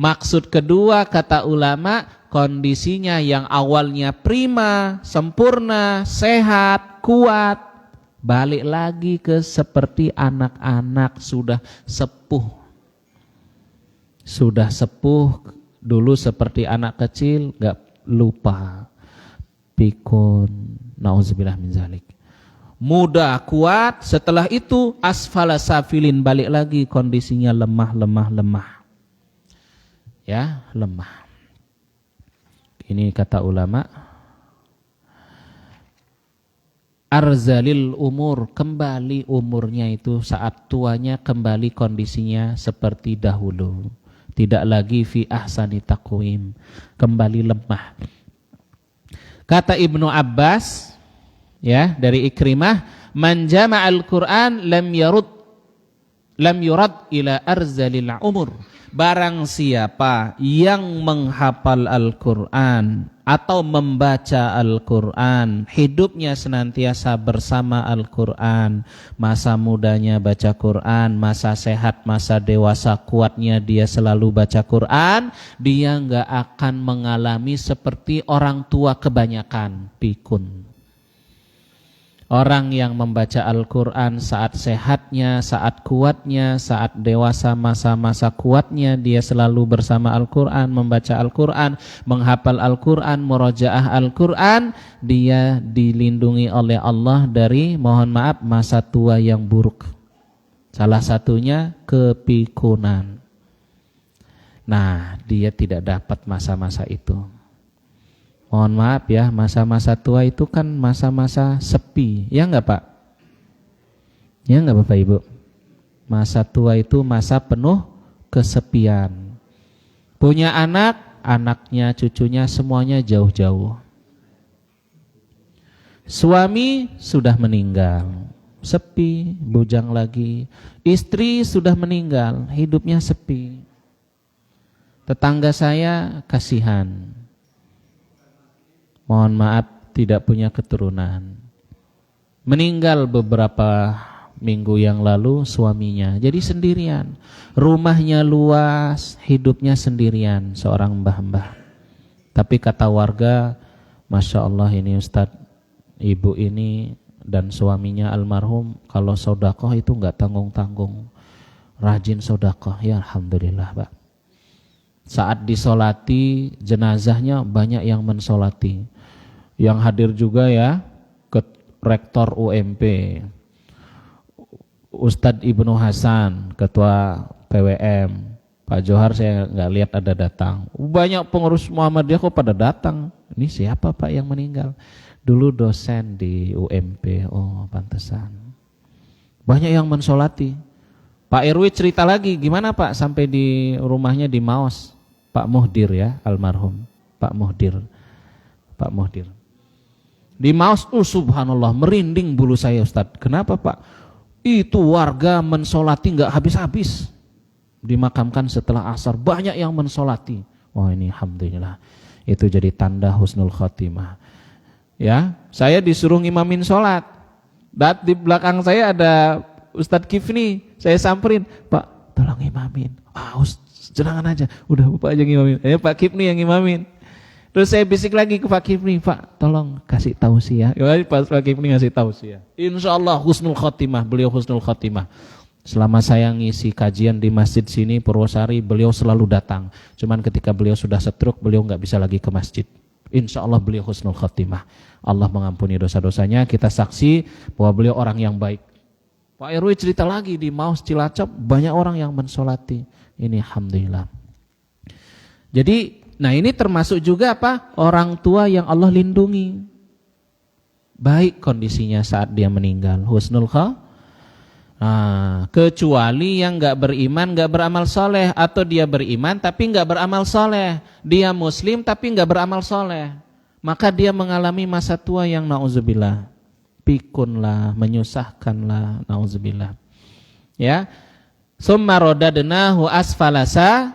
Maksud kedua, kata ulama, kondisinya yang awalnya prima, sempurna, sehat, kuat, balik lagi ke seperti anak-anak sudah sepuh. Sudah sepuh, dulu seperti anak kecil, gak lupa. Pikun, nauzubillah min zalik. Muda, kuat, setelah itu asfala safilin, balik lagi kondisinya lemah. Ya, lemah. Ini kata ulama, arzalil umur, kembali umurnya itu saat tuanya kembali kondisinya seperti dahulu, tidak lagi fi ahsani taqwim, kembali lemah. Kata Ibnu Abbas, ya, dari Ikrimah, man jama'al Qur'an lam yurad ila arzalil umur. Barang siapa yang menghafal Al-Quran atau membaca Al-Quran, hidupnya senantiasa bersama Al-Quran, masa mudanya baca Quran, masa sehat, masa dewasa kuatnya dia selalu baca Quran, dia enggak akan mengalami seperti orang tua kebanyakan, pikun. Orang yang membaca Al-Quran saat sehatnya, saat kuatnya, saat dewasa masa-masa kuatnya, dia selalu bersama Al-Quran, membaca Al-Quran, menghafal Al-Quran, murojaah Al-Quran, dia dilindungi oleh Allah dari, mohon maaf, masa tua yang buruk. Salah satunya kepikunan. Nah, dia tidak dapat masa-masa itu. Mohon maaf ya, masa-masa tua itu kan masa-masa sepi, ya enggak Pak? Ya enggak Bapak Ibu? Masa tua itu masa penuh kesepian. Punya anak, anaknya, cucunya semuanya jauh-jauh. Suami sudah meninggal, sepi, bujang lagi. Istri sudah meninggal, hidupnya sepi. Tetangga saya kasihan. Mohon maaf, tidak punya keturunan. Meninggal beberapa minggu yang lalu suaminya, jadi sendirian. Rumahnya luas, hidupnya sendirian, seorang mbah-mbah. Tapi kata warga, Masya Allah ini Ustadz, ibu ini dan suaminya almarhum, kalau sodakoh itu enggak tanggung-tanggung. Rajin sodakoh, ya Alhamdulillah Pak. Saat disolati, jenazahnya banyak yang mensolati. Yang hadir juga ya, Rektor UMP, Ustadz Ibnu Hasan, Ketua PWM, Pak Johar saya nggak lihat ada datang. Banyak pengurus Muhammadiyah kok pada datang. Ini siapa Pak yang meninggal? Dulu dosen di UMP, oh pantesan. Banyak yang mensolati. Pak RW cerita lagi, gimana Pak sampai di rumahnya di Maos? Pak Muhdir ya, almarhum Pak Muhdir. Di Maos, subhanallah, merinding bulu saya Ustadz. Kenapa Pak? Itu warga mensolati nggak habis-habis. Dimakamkan setelah asar, banyak yang mensolati. Wah ini alhamdulillah, itu jadi tanda husnul khotimah. Ya, saya disuruh ngimamin sholat. Dan di belakang saya ada Ustadz Kifni, saya samperin, Pak tolong imamin. Jangan aja, udah Bapak aja ngimamin. Pak Kifni yang ngimamin. Terus saya bisik lagi ke Pak Kifni, Pak tolong kasih tausiah. Pas Pak Kifni ngasih tausiah, insya Allah husnul khotimah, beliau husnul khotimah. Selama saya ngisi kajian di masjid sini Purwosari, beliau selalu datang. Cuman ketika beliau sudah stroke, beliau nggak bisa lagi ke masjid. Insya Allah beliau husnul khotimah. Allah mengampuni dosa-dosanya. Kita saksi bahwa beliau orang yang baik. Pak RW cerita lagi di Maus Cilacap, banyak orang yang mensolati. Ini alhamdulillah. Jadi nah ini termasuk juga apa? Orang tua yang Allah lindungi. Baik kondisinya saat dia meninggal. Husnul khotimah. Nah, kecuali yang gak beriman, gak beramal soleh. Atau dia beriman tapi gak beramal soleh. Dia muslim tapi gak beramal soleh. maka dia mengalami masa tua yang na'udzubillah, pikun lah, menyusahkan lah, na'udzubillah. Ya, summa radadnahu asfalasa,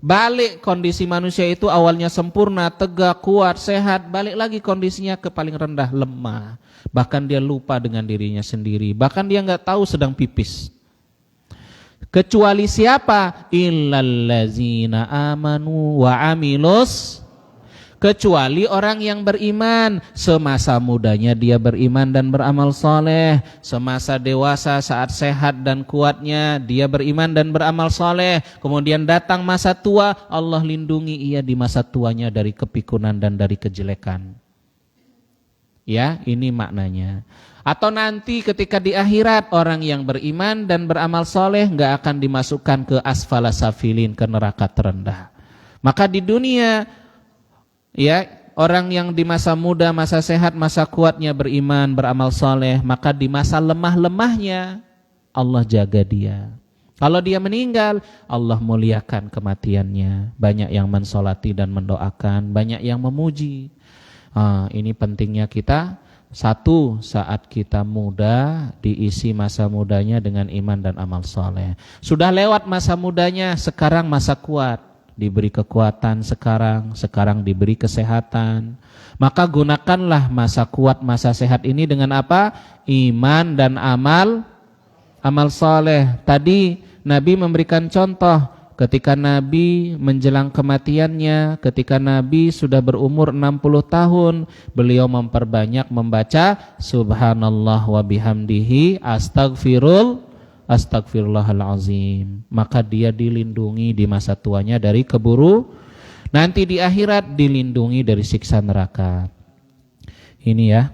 balik kondisi manusia itu awalnya sempurna, tegak, kuat, sehat, balik lagi kondisinya ke paling rendah, lemah. Bahkan dia lupa dengan dirinya sendiri, bahkan dia nggak tahu sedang pipis. Kecuali siapa? Illallazina amanu wa amilus, kecuali orang yang beriman. Semasa mudanya dia beriman dan beramal soleh. Semasa dewasa saat sehat dan kuatnya dia beriman dan beramal soleh. Kemudian datang masa tua, Allah lindungi ia di masa tuanya dari kepikunan dan dari kejelekan. Ya, ini maknanya. Atau nanti ketika di akhirat orang yang beriman dan beramal soleh gak akan dimasukkan ke asfala safilin, ke neraka terendah. Maka di dunia, ya, orang yang di masa muda, masa sehat, masa kuatnya beriman, beramal soleh, maka di masa lemah-lemahnya Allah jaga dia. Kalau dia meninggal, Allah muliakan kematiannya. Banyak yang mensolati dan mendoakan, banyak yang memuji. Ini pentingnya kita. Satu, saat kita muda, diisi masa mudanya dengan iman dan amal soleh. Sudah lewat masa mudanya, sekarang masa kuat. Diberi kekuatan sekarang diberi kesehatan. Maka gunakanlah masa kuat, masa sehat ini dengan apa? Iman dan amal soleh. Tadi Nabi memberikan contoh ketika Nabi menjelang kematiannya, ketika Nabi sudah berumur 60 tahun, beliau memperbanyak membaca subhanallah wa bihamdihi astagfirullahalazim. Maka dia dilindungi di masa tuanya dari keburu, nanti di akhirat dilindungi dari siksa neraka. Ini ya,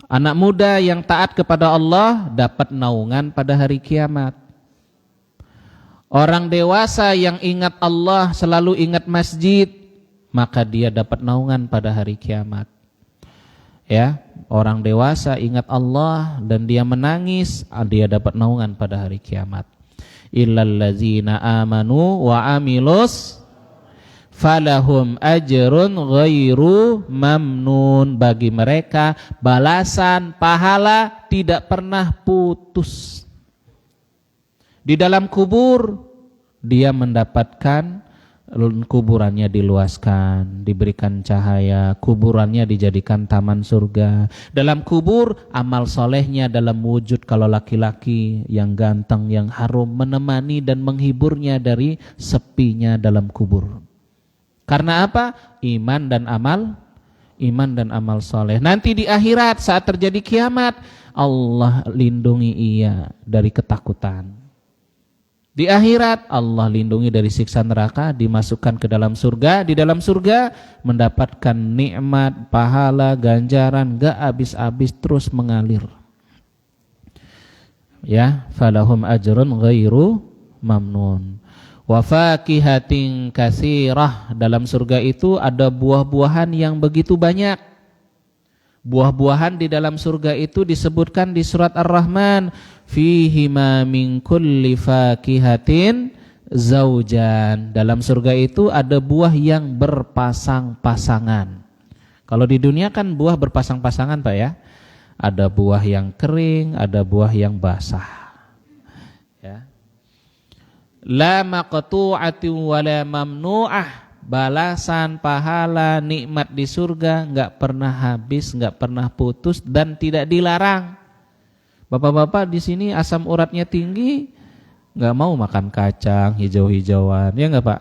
anak muda yang taat kepada Allah dapat naungan pada hari kiamat. Orang dewasa yang ingat Allah, selalu ingat masjid, maka dia dapat naungan pada hari kiamat. Ya, orang dewasa ingat Allah dan dia menangis, dia dapat naungan pada hari kiamat. Illallazina amanu wa amilus falahum ajrun ghairu mamnun. Bagi mereka balasan pahala tidak pernah putus. Di dalam kubur dia mendapatkan, kuburannya diluaskan, diberikan cahaya, kuburannya dijadikan taman surga. Dalam kubur amal solehnya dalam wujud kalau laki-laki yang ganteng, yang harum, menemani dan menghiburnya dari sepinya dalam kubur. Karena apa? Iman dan amal soleh. Nanti di akhirat saat terjadi kiamat, Allah lindungi ia dari ketakutan. Di akhirat Allah lindungi dari siksa neraka, dimasukkan ke dalam surga. Di dalam surga mendapatkan nikmat, pahala, ganjaran gak habis-habis, terus mengalir. Ya, falahum ajrun ghairu mamnun. Wa fakihatin katsirah. Dalam surga itu ada buah-buahan yang begitu banyak. Buah-buahan di dalam surga itu disebutkan di surat Ar-Rahman, fihi ma min kulli fakihatin zaujan. Dalam surga itu ada buah yang berpasang-pasangan. Kalau di dunia kan buah berpasang-pasangan Pak ya. Ada buah yang kering, ada buah yang basah. Ya. La maqtu'atin wa la mamnu'ah. Balasan, pahala, nikmat di surga nggak pernah habis, nggak pernah putus dan tidak dilarang. Bapak-bapak di sini asam uratnya tinggi, nggak mau makan kacang hijau-hijauan, ya nggak Pak?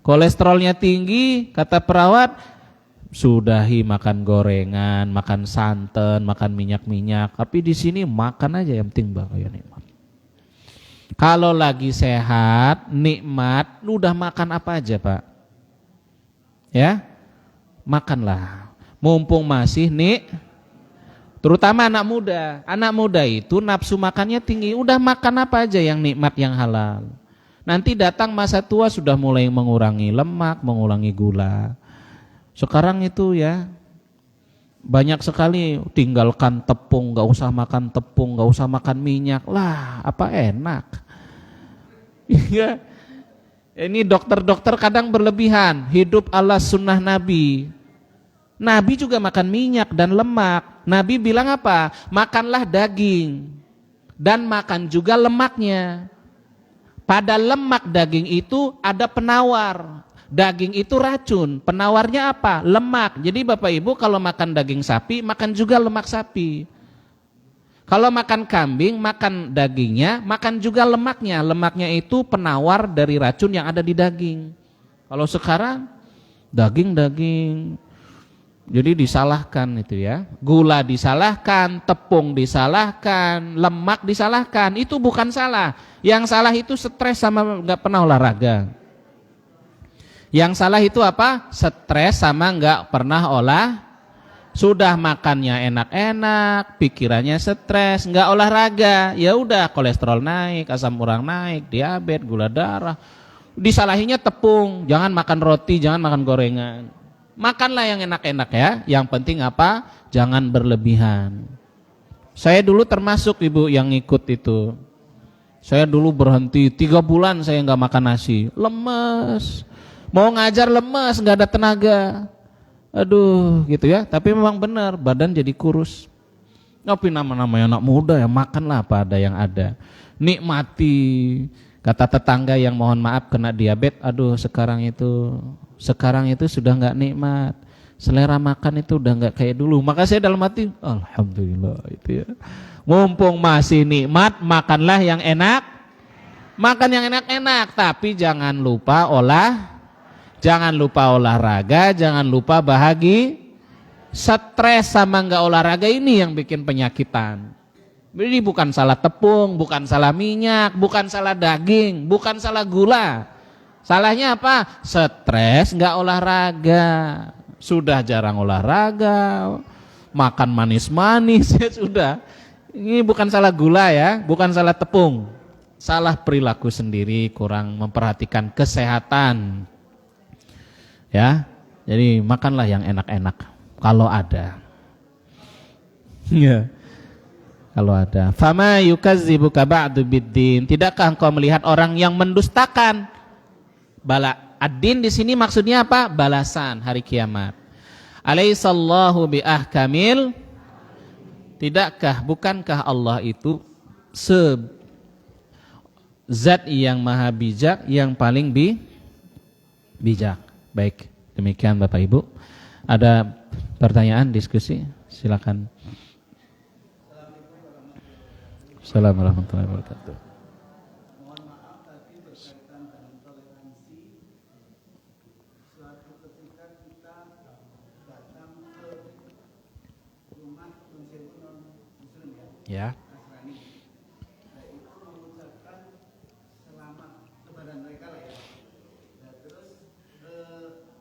Kolesterolnya tinggi, kata perawat, sudahi makan gorengan, makan santan, makan minyak-minyak. Tapi di sini makan aja yang penting Pak, ya nikmat. Kalau lagi sehat, nikmat, udah makan apa aja Pak? Ya, makanlah mumpung masih terutama anak muda. Anak muda itu nafsu makannya tinggi, udah makan apa aja yang nikmat, yang halal. Nanti datang masa tua sudah mulai mengurangi lemak, mengurangi gula. Sekarang itu ya banyak sekali, tinggalkan tepung, gak usah makan tepung, gak usah makan minyak. Lah, apa enak. Iya. Ini dokter-dokter kadang berlebihan, hidup ala sunnah Nabi. Nabi juga makan minyak dan lemak. Nabi bilang apa? Makanlah daging dan makan juga lemaknya. Pada lemak daging itu ada penawar. Daging itu racun. Penawarnya apa? Lemak. Jadi Bapak Ibu kalau makan daging sapi, makan juga lemak sapi. Kalau makan kambing, makan dagingnya, makan juga lemaknya. Lemaknya itu penawar dari racun yang ada di daging. Kalau sekarang daging-daging, jadi disalahkan itu ya. Gula disalahkan, tepung disalahkan, lemak disalahkan. Itu bukan salah. Yang salah itu stres sama nggak pernah olahraga. Yang salah itu apa? Stres sama nggak pernah sudah makannya enak-enak, pikirannya stres, nggak olahraga, ya udah kolesterol naik, asam urat naik, diabetes, gula darah. Disalahinya tepung, jangan makan roti, jangan makan gorengan. Makanlah yang enak-enak ya. Yang penting apa? Jangan berlebihan. Saya dulu termasuk ibu yang ikut itu. Saya dulu berhenti 3 bulan saya nggak makan nasi, lemes. Mau ngajar lemes, nggak ada tenaga. Aduh gitu ya, tapi memang benar badan jadi kurus. Tapi nama-namanya anak muda ya, makanlah apa ada yang ada. Nikmati. Kata tetangga yang mohon maaf kena diabetes, aduh sekarang itu sudah nggak nikmat. Selera makan itu udah nggak kayak dulu. Maka saya dalam hati, alhamdulillah itu ya. Mumpung masih nikmat, makanlah yang enak. Makan yang enak-enak, tapi jangan lupa olahraga, jangan lupa bahagia. Stres sama nggak olahraga ini yang bikin penyakitan. Jadi bukan salah tepung, bukan salah minyak, bukan salah daging, bukan salah gula. Salahnya apa? Stres nggak olahraga. Sudah jarang olahraga, makan manis-manis ya sudah. Ini bukan salah gula ya, bukan salah tepung. Salah perilaku sendiri, kurang memperhatikan kesehatan. Ya, jadi makanlah yang enak-enak kalau ada. Ya, kalau ada. Fama yukazzibuka ba'du biddin. Tidakkah engkau melihat orang yang mendustakan ad-din di sini maksudnya apa? Balasan hari kiamat. Alaihissallahu biahkamil. Tidakkah, bukankah Allah itu zat yang maha bijak, yang paling bijak. Baik, demikian Bapak Ibu. Ada pertanyaan, diskusi? Silakan. Assalamualaikum warahmatullahi wabarakatuh. Mohon maaf tadi berkaitan dengan toleransi. Suatu ketika kita datang ke rumah meskipun non muslim Ya. Nasrani, itu mengucapkan selamat kepada mereka lah ya. Nah, terus itu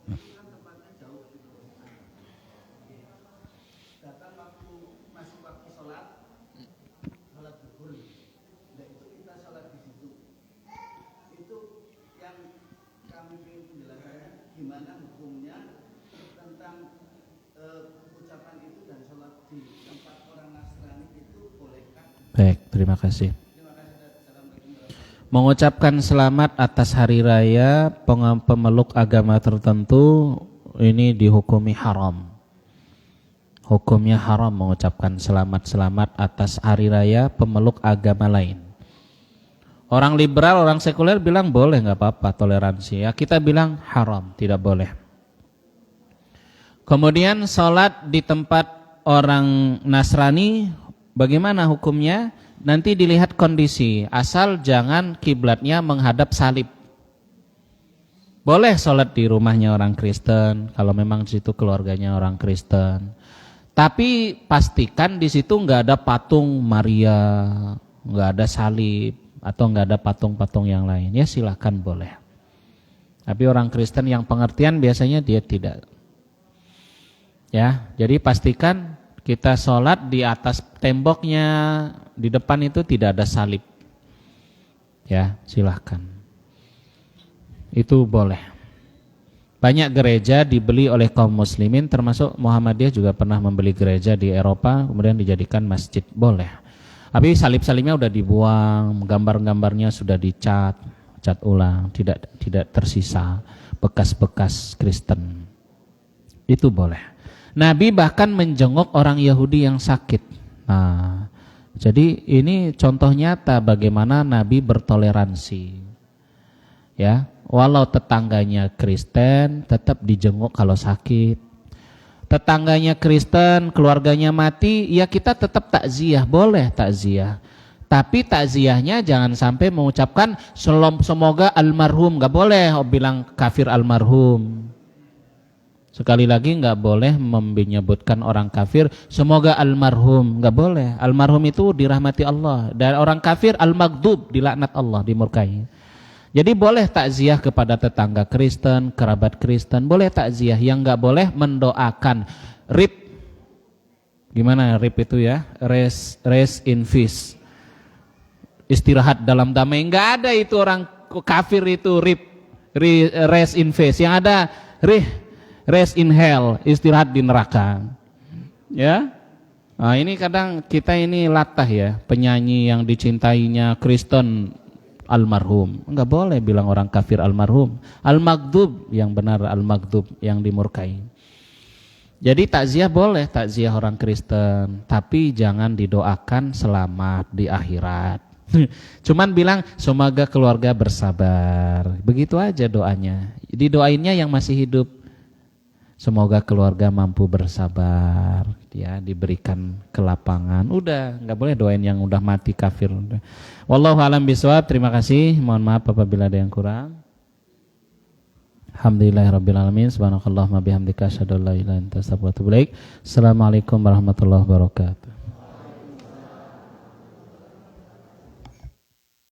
kan tempatnya jauh gitu. Datang masih waktu sholat zuhur. Nah itu kita sholat di situ. Itu yang kami ingin penjelasannya gimana hukumnya tentang ucapan itu dan sholat di tempat orang Nasrani itu bolehkah? Baik, terima kasih. Terima kasih. Assalamualaikum. Mengucapkan selamat atas hari raya pemeluk agama tertentu ini dihukumi haram. Hukumnya haram mengucapkan selamat-selamat atas hari raya pemeluk agama lain. Orang liberal, orang sekuler bilang boleh, nggak apa-apa, toleransi. Ya, kita bilang haram, tidak boleh. Kemudian sholat di tempat orang Nasrani, bagaimana hukumnya? Nanti dilihat kondisi, asal jangan kiblatnya menghadap salib. Boleh sholat di rumahnya orang Kristen, kalau memang di situ keluarganya orang Kristen. Tapi pastikan di situ nggak ada patung Maria, nggak ada salib, atau nggak ada patung-patung yang lain. Ya silahkan boleh. Tapi orang Kristen yang pengertian biasanya dia tidak. Ya, jadi pastikan kita sholat di atas temboknya, di depan itu tidak ada salib. Ya, silahkan. Itu boleh. Banyak gereja dibeli oleh kaum muslimin, termasuk Muhammadiyah juga pernah membeli gereja di Eropa, kemudian dijadikan masjid, boleh. Tapi salib-salibnya udah dibuang, gambar-gambarnya sudah cat ulang, tidak tersisa bekas-bekas Kristen. Itu boleh. Nabi bahkan menjenguk orang Yahudi yang sakit. Nah, jadi ini contoh nyata bagaimana Nabi bertoleransi. Ya, walau tetangganya Kristen tetap dijenguk kalau sakit. Tetangganya Kristen, keluarganya mati, ya kita tetap takziah, boleh takziah. Tapi takziahnya jangan sampai mengucapkan semoga almarhum, nggak boleh bilang kafir almarhum. Sekali lagi nggak boleh menyebutkan orang kafir semoga almarhum, nggak boleh. Almarhum itu dirahmati Allah, dan orang kafir al-maghdub, dilaknat Allah, dimurkai. Jadi boleh takziah kepada tetangga Kristen, kerabat Kristen, boleh takziah. Yang nggak boleh mendoakan rip. Gimana rip itu ya? Rest in peace. Istirahat dalam damai. Nggak ada itu orang kafir itu rest in peace. Yang ada rest in hell, istirahat di neraka. Ya. Nah, ini kadang kita ini latah ya, penyanyi yang dicintainya Kristen almarhum. Enggak boleh bilang orang kafir almarhum. Al-maghdub yang benar, al-maghdub yang dimurkai. Jadi takziah boleh, takziah orang Kristen, tapi jangan didoakan selamat di akhirat. Cuman bilang semoga keluarga bersabar. Begitu aja doanya. Didoainnya yang masih hidup. Semoga keluarga mampu bersabar, ya, diberikan kelapangan. Udah, nggak boleh doain yang udah mati kafir. Wallahu a'lam bishawab. Terima kasih. Mohon maaf apabila ada yang kurang. Alhamdulillahirabbil alamin. Subhanakallahumma bihamdika asyhadu an la ilaha illa anta astaghfiruka wa atubu ilaik. Assalamualaikum warahmatullahi wabarakatuh.